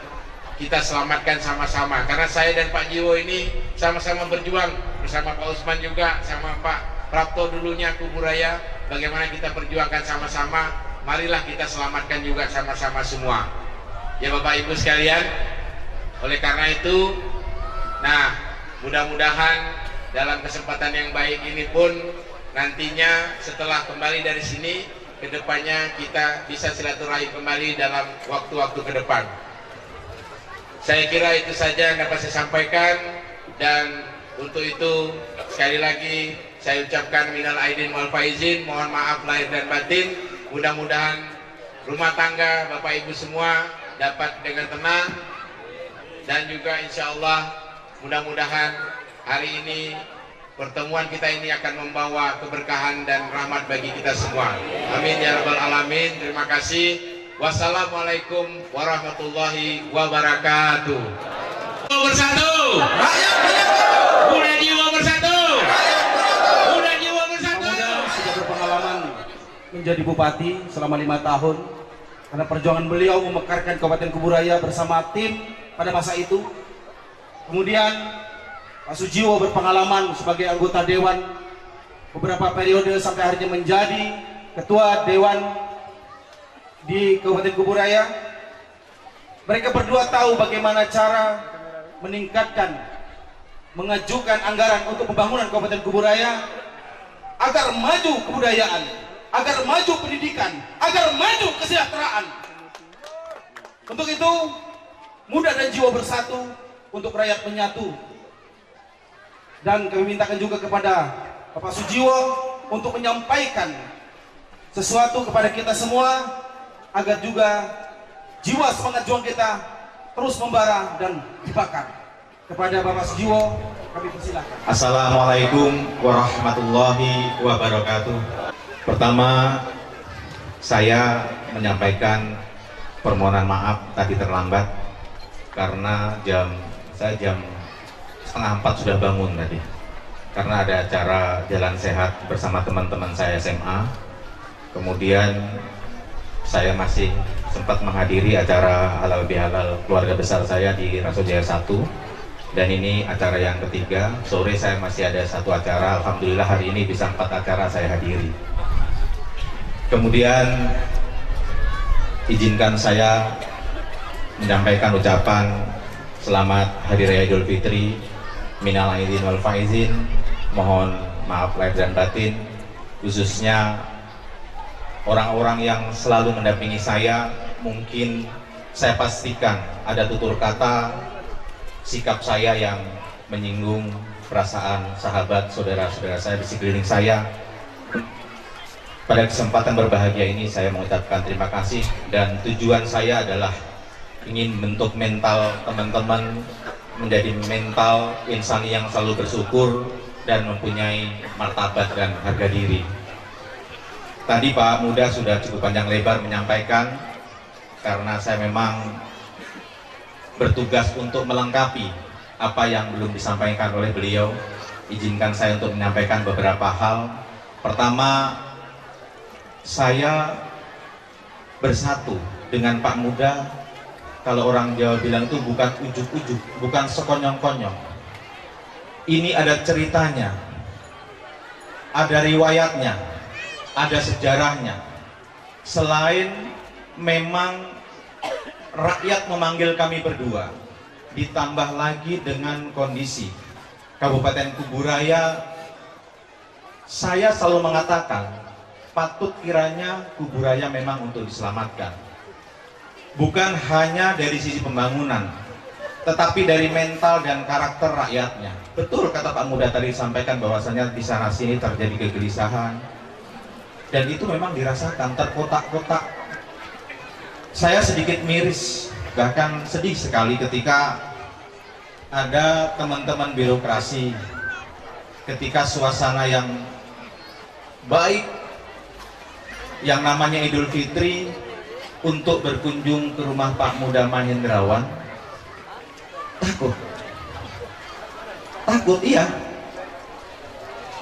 kita selamatkan sama-sama. Karena saya dan Pak Jiwo ini sama-sama berjuang bersama Pak Usman juga, sama Pak Prapto dulunya Kuburaya, bagaimana kita perjuangkan sama-sama. Marilah kita selamatkan juga sama-sama semua. Ya Bapak Ibu sekalian, oleh karena itu, nah mudah-mudahan dalam kesempatan yang baik ini pun nantinya setelah kembali dari sini, kedepannya kita bisa silaturahim kembali dalam waktu-waktu ke depan. Saya kira itu saja yang dapat saya sampaikan, dan untuk itu sekali lagi saya ucapkan minal aidin wal faizin, mohon maaf lahir dan batin. Mudah-mudahan rumah tangga Bapak Ibu semua dapat dengan tenang, dan juga insya Allah mudah-mudahan hari ini pertemuan kita ini akan membawa keberkahan dan rahmat bagi kita semua. Amin ya rabbal alamin. Terima kasih. Wassalamualaikum warahmatullahi wabarakatuh. Bersatu. Udah Jiwo bersatu. Udah Jiwo bersatu. Sudah berpengalaman menjadi bupati selama 5 tahun. Karena perjuangan beliau memekarkan Kabupaten Kuburaya bersama tim pada masa itu. Kemudian Pak Sujiwo berpengalaman sebagai anggota dewan beberapa periode sampai akhirnya menjadi ketua dewan di Kabupaten Kuburaya. Mereka berdua tahu bagaimana cara meningkatkan, mengajukan anggaran untuk pembangunan Kabupaten Kuburaya agar maju kebudayaan, agar maju pendidikan, agar maju kesejahteraan. Untuk itu muda dan jiwa bersatu untuk rakyat menyatu. Dan kami mintakan juga kepada Bapak Sujiwo untuk menyampaikan sesuatu kepada kita semua agar juga jiwa semangat juang kita terus membara dan dibakar. Kepada Bapak Sujiwo kami persilakan. Assalamualaikum warahmatullahi wabarakatuh. Pertama, saya menyampaikan permohonan maaf tadi terlambat karena saya jam 3:30 sudah bangun tadi. Karena ada acara jalan sehat bersama teman-teman saya SMA. Kemudian saya masih sempat menghadiri acara halal bihalal keluarga besar saya di Rasojaya 1. Dan ini acara yang ketiga. Sore saya masih ada satu acara. Alhamdulillah hari ini bisa 4 acara saya hadiri. Kemudian izinkan saya menyampaikan ucapan selamat Hari Raya Idul Fitri, minal aidin wal faizin. Mohon maaf lahir dan batin, khususnya orang-orang yang selalu mendampingi saya. Mungkin saya pastikan ada tutur kata, sikap saya yang menyinggung perasaan sahabat, saudara-saudara saya di sekeliling saya. Pada kesempatan berbahagia ini saya mengucapkan terima kasih, dan tujuan saya adalah ingin bentuk mental teman-teman menjadi mental insan yang selalu bersyukur dan mempunyai martabat dan harga diri. Tadi Pak Muda sudah cukup panjang lebar menyampaikan, karena saya memang bertugas untuk melengkapi apa yang belum disampaikan oleh beliau. Izinkan saya untuk menyampaikan beberapa hal. Pertama, saya bersatu dengan Pak Muda. Kalau orang Jawa bilang itu bukan ujuk-ujuk, bukan sekonyong-konyong. Ini ada ceritanya, ada riwayatnya, ada sejarahnya. Selain memang rakyat memanggil kami berdua, ditambah lagi dengan kondisi Kabupaten Kuburaya, saya selalu mengatakan patut kiranya Kuburaya memang untuk diselamatkan, bukan hanya dari sisi pembangunan, tetapi dari mental dan karakter rakyatnya. Betul kata Pak Muda tadi sampaikan bahwasanya di sana sini terjadi kegelisahan, dan itu memang dirasakan, terkotak-kotak. Saya sedikit miris, bahkan sedih sekali ketika ada teman-teman birokrasi, ketika suasana yang baik, yang namanya Idul Fitri, untuk berkunjung ke rumah Pak Muda Mahendrawan, takut, iya.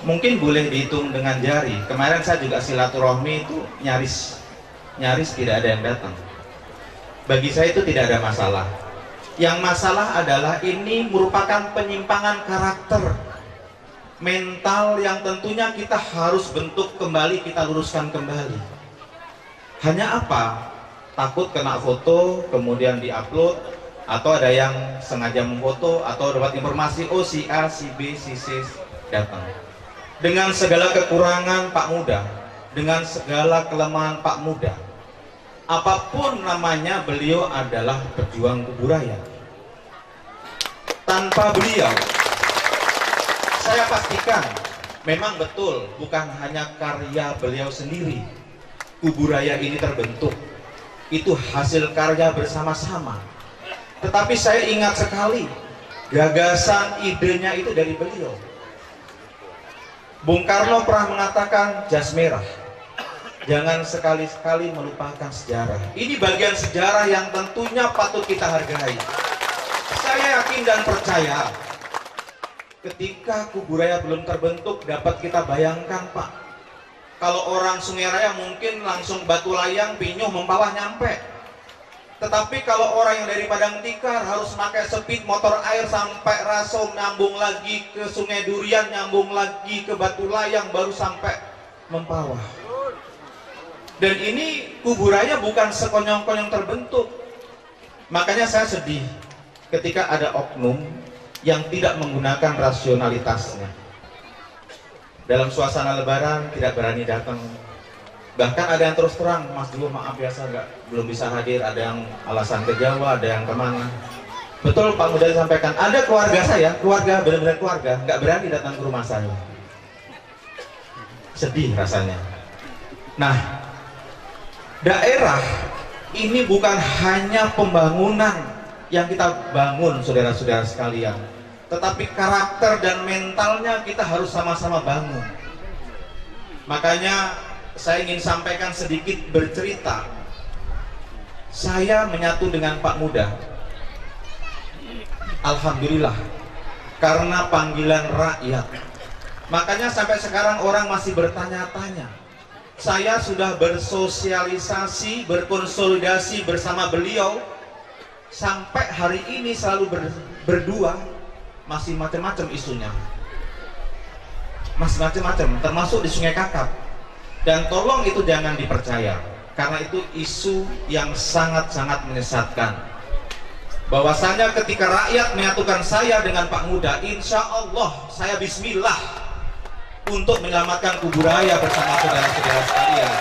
Mungkin boleh dihitung dengan jari. Kemarin saya juga silaturahmi itu nyaris tidak ada yang datang. Bagi saya itu tidak ada masalah. Yang masalah adalah ini merupakan penyimpangan karakter mental yang tentunya kita harus bentuk kembali, kita luruskan kembali. Hanya apa? Takut kena foto kemudian diupload, atau ada yang sengaja memfoto atau dapat informasi, oh si A, si B, si C datang. Dengan segala kekurangan Pak Muda, dengan segala kelemahan Pak Muda, apapun namanya, beliau adalah pejuang Kuburaya. Tanpa beliau, saya pastikan memang betul bukan hanya karya beliau sendiri Kuburaya ini terbentuk, itu hasil karya bersama-sama. Tetapi saya ingat sekali gagasan idenya itu dari beliau. Bung Karno pernah mengatakan jas merah, jangan sekali-sekali melupakan sejarah. Ini bagian sejarah yang tentunya patut kita hargai. Saya yakin dan percaya ketika Kuburaya belum terbentuk, dapat kita bayangkan Pak, kalau orang Sungai Raya mungkin langsung Batu Layang, Pinyuh, Mempawah nyampe. Tetapi kalau orang yang dari Padang Tikar harus pakai speed motor air sampai Rasong, nyambung lagi ke Sungai Durian, nyambung lagi ke Batu Layang, baru sampai Mempawah. Dan ini Kuburaya bukan sekonyong-konyong terbentuk. Makanya saya sedih ketika ada oknum yang tidak menggunakan rasionalitasnya. Dalam suasana lebaran tidak berani datang. Bahkan ada yang terus terang, Mas dulu maaf ya saya belum bisa hadir, ada yang alasan ke Jawa, ada yang kemana. Betul Pak Muda disampaikan, ada keluarga saya, keluarga, benar-benar keluarga, nggak berani datang ke rumah saya. Sedih rasanya. Nah, daerah ini bukan hanya pembangunan yang kita bangun, saudara-saudara sekalian. Tetapi karakter dan mentalnya kita harus sama-sama bangun. Makanya saya ingin sampaikan sedikit bercerita. Saya menyatu dengan Pak Muda, alhamdulillah, karena panggilan rakyat. Makanya sampai sekarang orang masih bertanya-tanya. Saya sudah bersosialisasi, berkonsolidasi bersama beliau, sampai hari ini selalu berdua, masih macam-macam isunya, masih macam-macam, termasuk di Sungai Kakap. Dan tolong itu jangan dipercaya, karena itu isu yang sangat-sangat menyesatkan. Bahwasanya ketika rakyat menyatukan saya dengan Pak Muda, insya Allah saya bismillah untuk menyelamatkan Kuburaya bersama saudara-saudara sekalian.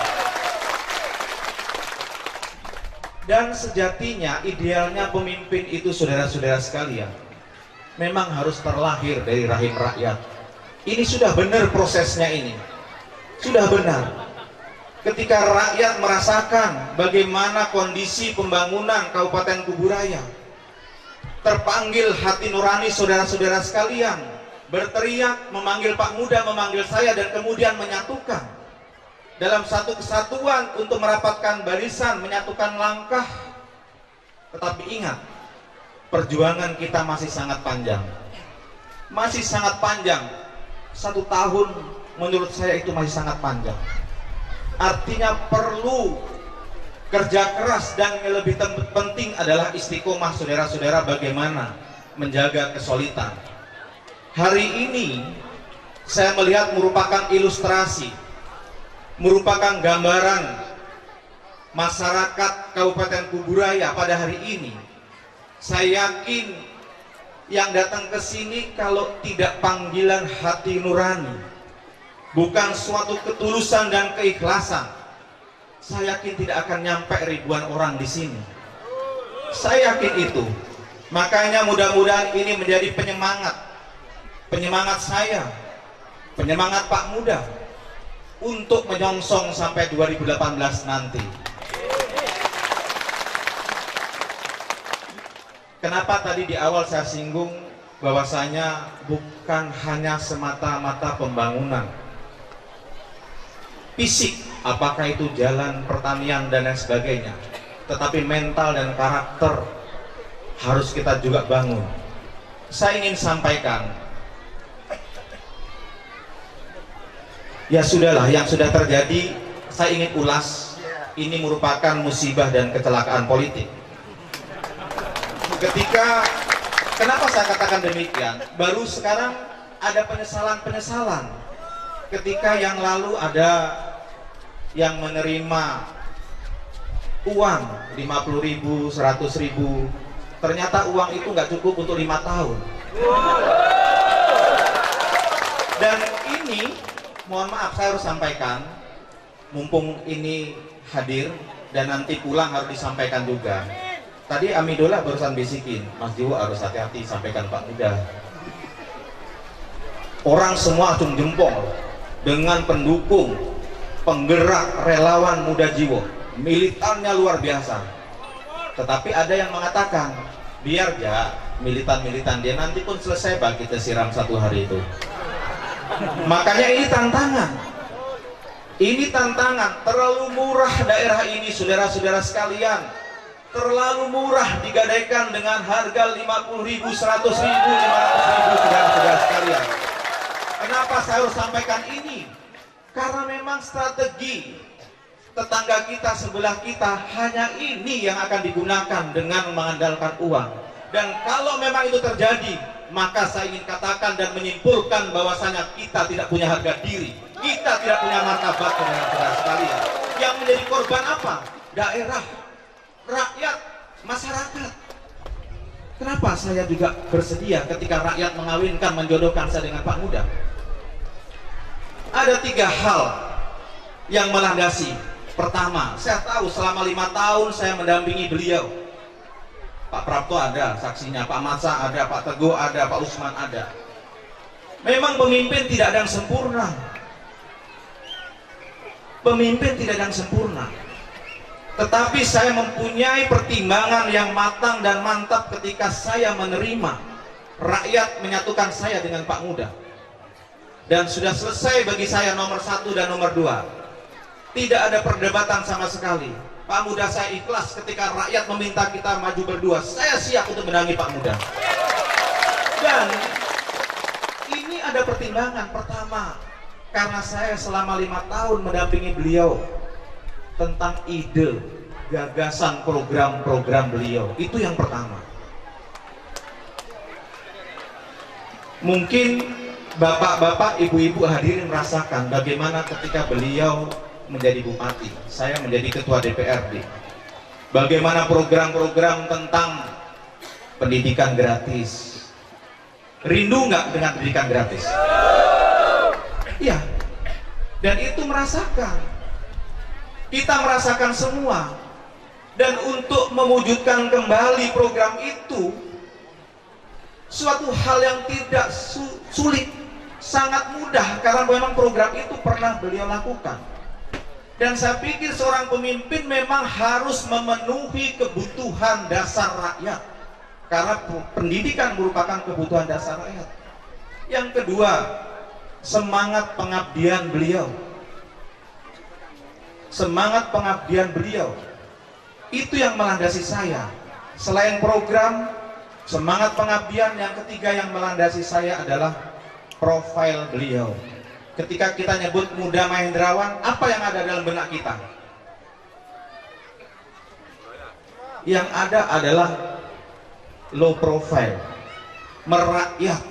Dan sejatinya idealnya pemimpin itu, saudara-saudara sekalian, memang harus terlahir dari rahim rakyat. Ini sudah benar prosesnya, ini sudah benar. Ketika rakyat merasakan bagaimana kondisi pembangunan Kabupaten Kuburaya, terpanggil hati nurani saudara-saudara sekalian, berteriak, memanggil Pak Muda, memanggil saya, dan kemudian menyatukan dalam satu kesatuan untuk merapatkan barisan, menyatukan langkah. Tetapi ingat, perjuangan kita masih sangat panjang, masih sangat panjang. 1 tahun menurut saya itu masih sangat panjang. Artinya perlu kerja keras, dan yang lebih penting adalah istiqomah, saudara-saudara, bagaimana menjaga kesulitan. Hari ini saya melihat merupakan ilustrasi, merupakan gambaran masyarakat Kabupaten Kuburaya pada hari ini. Saya yakin yang datang ke sini kalau tidak panggilan hati nurani, bukan suatu ketulusan dan keikhlasan, saya yakin tidak akan nyampe ribuan orang di sini. Saya yakin itu. Makanya mudah-mudahan ini menjadi penyemangat saya, penyemangat Pak Muda untuk menyongsong sampai 2018 nanti. Kenapa tadi di awal saya singgung bahwasanya bukan hanya semata-mata pembangunan fisik, apakah itu jalan, pertanian, dan lain sebagainya, tetapi mental dan karakter harus kita juga bangun. Saya ingin sampaikan, ya sudahlah, yang sudah terjadi saya ingin ulas. Ini merupakan musibah dan kecelakaan politik. Kenapa saya katakan demikian? Baru sekarang ada penyesalan-penyesalan. Ketika yang lalu ada yang menerima uang 50.000, 100.000, ternyata uang itu nggak cukup untuk 5 tahun. Dan ini, mohon maaf saya harus sampaikan, mumpung ini hadir dan nanti pulang harus disampaikan juga. Tadi Amidola barusan bisikin, Mas Jiwo harus hati-hati, sampaikan Pak Muda. Orang semua acung jempol dengan pendukung, penggerak, relawan Muda Jiwo, militannya luar biasa. Tetapi ada yang mengatakan, biar ya militan-militan dia, nanti pun selesai Pak, kita siram 1 hari itu. Makanya ini tantangan. Ini tantangan. Terlalu murah daerah ini, saudara-saudara sekalian. Terlalu murah digadaikan dengan harga 50.000, 100.000, 500.000, saudara-saudara sekalian. Kenapa saya harus sampaikan ini? Karena memang strategi tetangga kita, sebelah kita, hanya ini yang akan digunakan dengan mengandalkan uang. Dan kalau memang itu terjadi, maka saya ingin katakan dan menyimpulkan bahwasanya kita tidak punya harga diri, kita tidak punya martabat, saudara-saudara sekalian. Yang menjadi korban apa? Daerah, rakyat, masyarakat. Kenapa saya juga bersedia ketika rakyat mengawinkan, menjodohkan saya dengan Pak Muda? Ada 3 hal yang melandasi. Pertama, saya tahu selama 5 tahun saya mendampingi beliau. Pak Prapto ada saksinya, Pak Masa ada, Pak Teguh ada, Pak Usman ada. Memang pemimpin tidak ada yang sempurna. Pemimpin tidak ada yang sempurna. Tetapi saya mempunyai pertimbangan yang matang dan mantap ketika saya menerima rakyat menyatukan saya dengan Pak Muda. Dan sudah selesai bagi saya nomor 1 dan nomor 2. Tidak ada perdebatan sama sekali. Pak Muda saya ikhlas ketika rakyat meminta kita maju berdua. Saya siap untuk mendampingi Pak Muda. Dan ini ada pertimbangan. Pertama, karena saya selama 5 tahun mendampingi beliau tentang ide, gagasan, program-program beliau. Itu yang pertama. Mungkin bapak-bapak, ibu-ibu hadirin merasakan bagaimana ketika beliau menjadi bupati, saya menjadi ketua DPRD. Bagaimana program-program tentang pendidikan gratis. Rindu nggak dengan pendidikan gratis? Iya. Dan itu merasakan. Kita merasakan semua. Dan untuk mewujudkan kembali program itu suatu hal yang tidak sulit, sangat mudah, karena memang program itu pernah beliau lakukan. Dan saya pikir seorang pemimpin memang harus memenuhi kebutuhan dasar rakyat, karena pendidikan merupakan kebutuhan dasar rakyat. Yang kedua, semangat pengabdian beliau. Semangat pengabdian beliau itu yang melandasi saya. Selain program, semangat pengabdian, yang ketiga yang melandasi saya adalah profil beliau. Ketika kita nyebut Muda Mahendrawan, apa yang ada dalam benak kita? Yang ada adalah low profile, merakyat.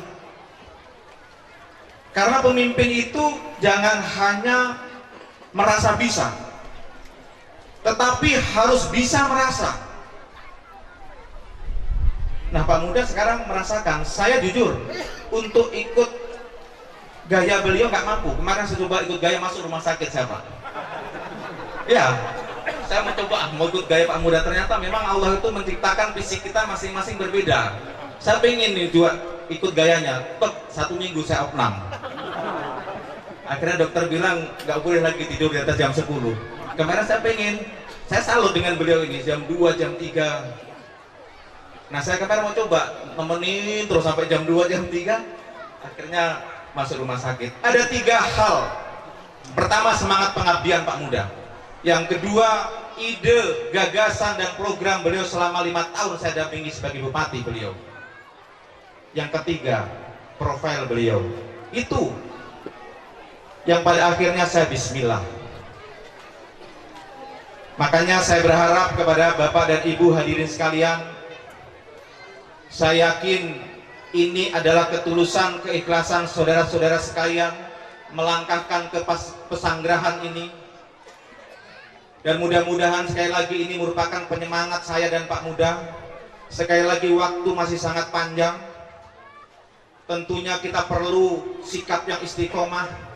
Karena pemimpin itu jangan hanya merasa bisa, tetapi harus bisa merasa. Nah, Pak Muda sekarang merasakan. Saya jujur, untuk ikut gaya beliau nggak mampu. Kemarin saya coba ikut gaya masuk rumah sakit saya, Pak. Ya, saya mencoba mau ikut gaya Pak Muda. Ternyata memang Allah itu menciptakan fisik kita masing-masing berbeda. Saya pengen nih juga ikut gayanya. 1 minggu saya opnam. Akhirnya dokter bilang nggak boleh lagi tidur di atas jam 10. Kemarin saya pengen, saya salut dengan beliau ini, jam 2, jam 3. Nah, saya kemarin mau coba nemenin terus sampai jam 2, jam 3. Akhirnya masuk rumah sakit. Ada 3 hal. Pertama, semangat pengabdian Pak Muda. Yang kedua, ide, gagasan, dan program beliau selama 5 tahun saya dampingi sebagai bupati beliau. Yang ketiga, profil beliau. Itu yang pada akhirnya saya bismillah. Makanya saya berharap kepada Bapak dan Ibu hadirin sekalian, saya yakin ini adalah ketulusan, keikhlasan saudara-saudara sekalian melangkahkan ke pesanggerahan ini. Dan mudah-mudahan sekali lagi ini merupakan penyemangat saya dan Pak Muda. Sekali lagi waktu masih sangat panjang. Tentunya kita perlu sikap yang istiqomah.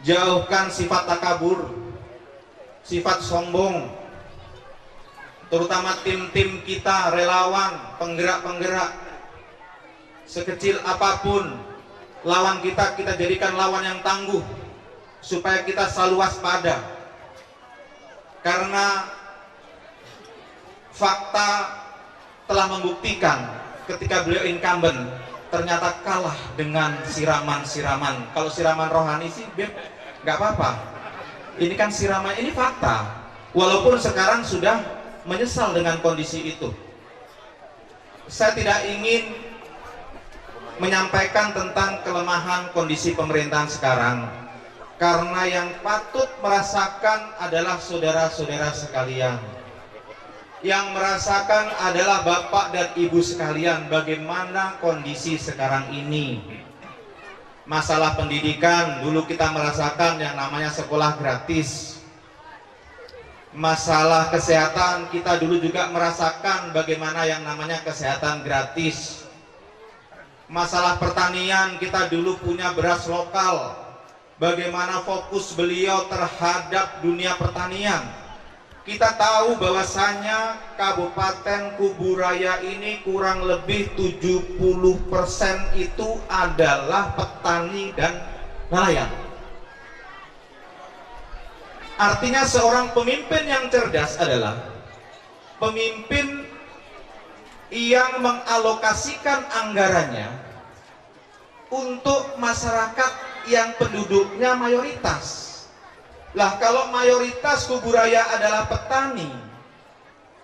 Jauhkan sifat takabur, sifat sombong, terutama tim-tim kita, relawan, penggerak-penggerak. Sekecil apapun lawan kita, kita jadikan lawan yang tangguh, supaya kita selalu waspada. Karena fakta telah membuktikan ketika beliau incumbent ternyata kalah dengan siraman-siraman. Kalau siraman rohani sih nggak apa-apa. Ini kan siraman, ini fakta. Walaupun sekarang sudah menyesal dengan kondisi itu. Saya tidak ingin menyampaikan tentang kelemahan kondisi pemerintahan sekarang, karena yang patut merasakan adalah saudara-saudara sekalian. Yang merasakan adalah Bapak dan Ibu sekalian, bagaimana kondisi sekarang ini. Masalah pendidikan, dulu kita merasakan yang namanya sekolah gratis. Masalah kesehatan, kita dulu juga merasakan bagaimana yang namanya kesehatan gratis. Masalah pertanian, kita dulu punya beras lokal. Bagaimana fokus beliau terhadap dunia pertanian. Kita tahu bahwasanya Kabupaten Kuburaya ini kurang lebih 70% itu adalah petani dan nelayan. Artinya seorang pemimpin yang cerdas adalah pemimpin yang mengalokasikan anggarannya untuk masyarakat yang penduduknya mayoritas. Lah kalau mayoritas Kuburaya adalah petani,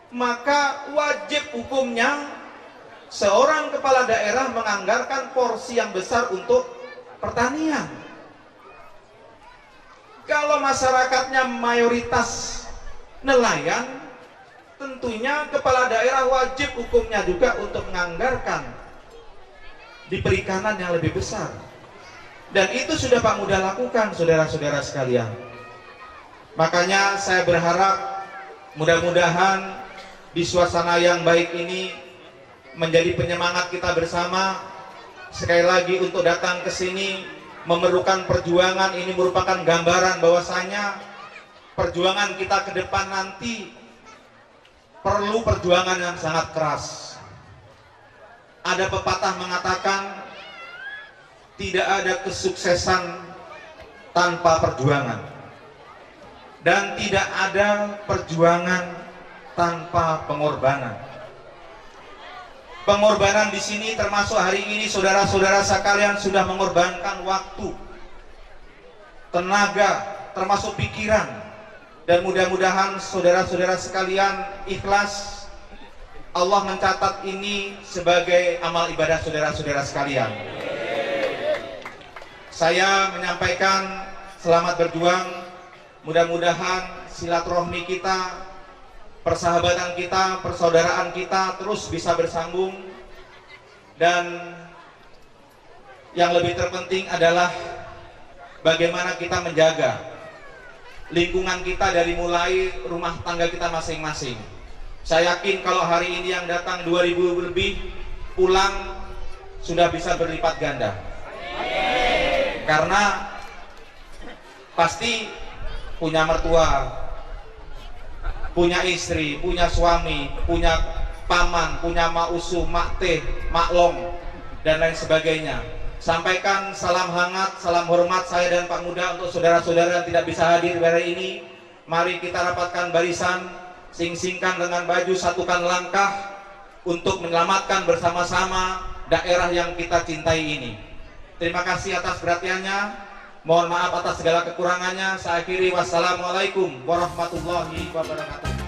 maka wajib hukumnya seorang kepala daerah menganggarkan porsi yang besar untuk pertanian. Kalau masyarakatnya mayoritas nelayan, tentunya kepala daerah wajib hukumnya juga untuk menganggarkan di perikanan yang lebih besar. Dan itu sudah Pak Muda lakukan, saudara-saudara sekalian. Makanya saya berharap mudah-mudahan di suasana yang baik ini menjadi penyemangat kita bersama. Sekali lagi untuk datang ke sini memerlukan perjuangan. Ini merupakan gambaran bahwasanya perjuangan kita ke depan nanti perlu perjuangan yang sangat keras. Ada pepatah mengatakan tidak ada kesuksesan tanpa perjuangan, dan tidak ada perjuangan tanpa pengorbanan. Pengorbanan di sini termasuk hari ini saudara-saudara sekalian sudah mengorbankan waktu, tenaga, termasuk pikiran, dan mudah-mudahan saudara-saudara sekalian ikhlas. Allah mencatat ini sebagai amal ibadah saudara-saudara sekalian. Saya menyampaikan selamat berjuang. Mudah-mudahan silaturahmi kita, persahabatan kita, persaudaraan kita terus bisa bersambung. Dan yang lebih terpenting adalah bagaimana kita menjaga lingkungan kita dari mulai rumah tangga kita masing-masing. Saya yakin kalau hari ini yang datang 2000 lebih pulang sudah bisa berlipat ganda. Karena pasti punya mertua, punya istri, punya suami, punya paman, punya mak usu, mak teh, mak long, dan lain sebagainya. Sampaikan salam hangat, salam hormat saya dan Pak Muda untuk saudara-saudara yang tidak bisa hadir hari ini. Mari kita rapatkan barisan, sing-singkan dengan baju, satukan langkah untuk menyelamatkan bersama-sama daerah yang kita cintai ini. Terima kasih atas perhatiannya. Mohon maaf atas segala kekurangannya. Saya akhiri, wassalamualaikum warahmatullahi wabarakatuh.